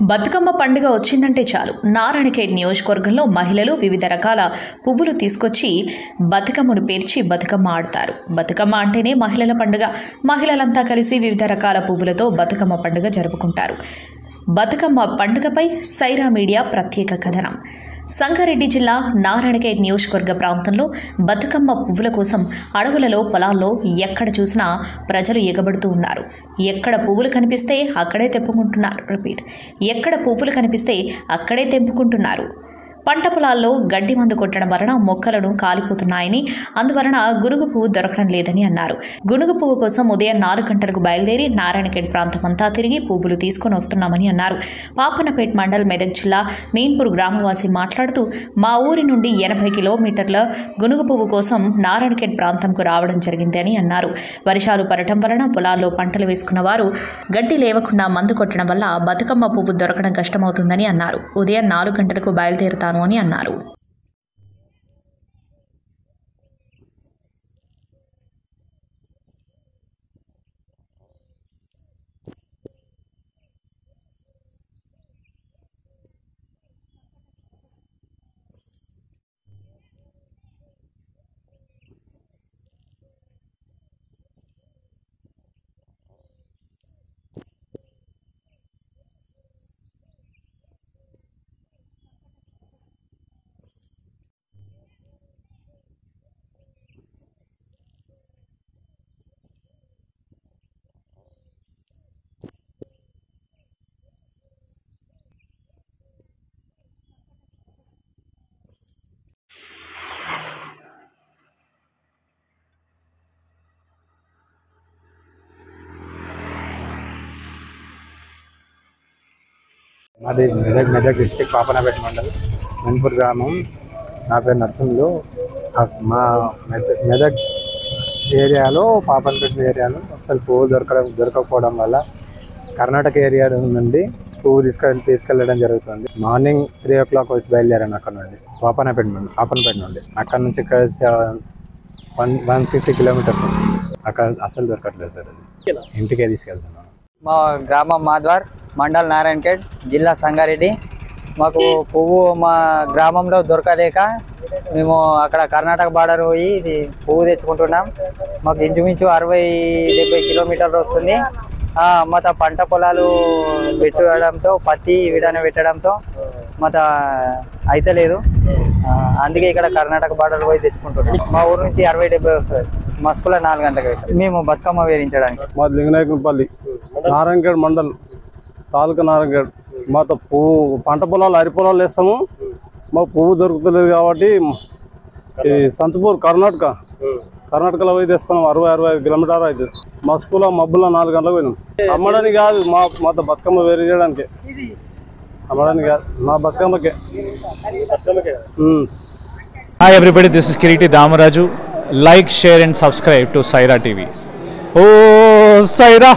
బతుకమ్మ పండుగ వచ్చిందంటే చాలు నారాయణఖేడ్ నియోజకవర్గంలో మహిళలు వివిధ రకాల పువ్వులు తీసుకొచ్చి బతుకమ్మను పేర్చి బతుకమ్మ ఆడతారు. బతుకమ్మ అంటేనే మహిళల పండుగ. మహిళలంతా కలిసి వివిధ రకాల పువ్వులతో బతుకమ్మ పండుగ జరుపుకుంటారు. బతుకమ్మ పండుగపై సైరా మీడియా ప్రత్యేక కథనం. సంగారెడ్డి జిల్లా నారాయణఖేడ్ నియోజకవర్గ ప్రాంతంలో బతుకమ్మ పువ్వుల కోసం అడవులలో పొలాల్లో ఎక్కడ చూసినా ప్రజలు ఎగబడుతూ ఉన్నారు. ఎక్కడ పువ్వులు కనిపిస్తే అక్కడే తెంపుకుంటున్నారు. పంట పొలాల్లో గడ్డి మందు కొట్టడం వలన మొక్కలను కాలిపోతున్నాయని, అందువలన గునుగు పువ్వు దొరకడం లేదని అన్నారు. గునుగు పువ్వు కోసం ఉదయం 4 గంటలకు బయలుదేరి నారాయణఖేడ్ ప్రాంతమంతా తిరిగి పువ్వులు తీసుకొని వస్తున్నామని అన్నారు. పాపన్నపేట్ మండల్ మెదక్ జిల్లా మెయిన్పూర్ గ్రామవాసి మాట్లాడుతూ, మా ఊరి నుండి 80 కిలోమీటర్ల గునుగు పువ్వు కోసం నారాయణఖేడ్ ప్రాంతంకు రావడం జరిగింది అని అన్నారు. వర్షాలు పడటం వలన పొలాల్లో పంటలు వేసుకున్న వారు గడ్డి లేవకుండా మందు కొట్టడం వల్ల బతుకమ్మ పువ్వు దొరకడం కష్టమవుతుందని అన్నారు. ఉదయం 4 గంటలకు బయలుదేరుతాను అని అన్నారు. మాది మెదక్ డిస్ట్రిక్ట్ పాపన్నపేట మండల్ మెయిన్పూర్ గ్రామం. నా పేరు నర్సింహులు. మా మెదక్ ఏరియాలో పాపన్నపేట ఏరియాలో అసలు పువ్వు దొరకకపోవడం వల్ల కర్ణాటక ఏరియా నుండి పువ్వు తీసుకెళ్ళడం జరుగుతుంది. మార్నింగ్ 3 o'clock బయలుదేరాను అక్కడ నుండి పాపన్నపేట నుండి. అక్కడ నుంచి ఇక్కడ 150 కిలోమీటర్స్ వస్తుంది. అక్కడ అసలు దొరకట్లేదు సార్. అది ఇంటికే తీసుకెళ్తున్నాను. మా గ్రామం మాద్వార్, మండల్ నారాయణఖేడ్, జిల్లా సంగారెడ్డి. మాకు పువ్వు మా గ్రామంలో దొరకలేక మేము అక్కడ కర్ణాటక బార్డర్ పోయి ఇది పువ్వు తెచ్చుకుంటున్నాం. మాకు ఇంచుమించు 60-70 కిలోమీటర్లు వస్తుంది. మాత పంట పొలాలు పెట్టడంతో, పత్తి విడన పెట్టడంతో మాత అయితే లేదు. అందుకే ఇక్కడ కర్ణాటక బార్డర్ పోయి తెచ్చుకుంటున్నాం. మా ఊరు నుంచి 60-70 వస్తుంది. మస్కుల 4 గంటలకు మేము బతుకమ్మ వేరించడానికి. మా లింగనాయకుపల్లి నారాయణఖేడ్ మండల్ తాలూకా నారాయణఖేడ్. మాతో పువ్వు పంట పొలాలు అరి పొలాలు వేస్తాము. మాకు పువ్వు దొరుకుతలేదు కాబట్టి ఈ సంతపూర్ కర్ణాటకలో పోయి తెస్తాం. 60-65 కిలోమీటర్ అవుతుంది. మా స్కూల్లో మబ్బుల్లో 4 గంటలకు పోయినాం. అమ్మడానికి కాదు, మాతో బతుకమ్మ వేరే చేయడానికి. అమ్మడానికి కాదు, మా బతుకమ్మకే. Hi everybody, this is Kiriti Damaraju. Like, share and subscribe to Saira TV. Oh, Saira!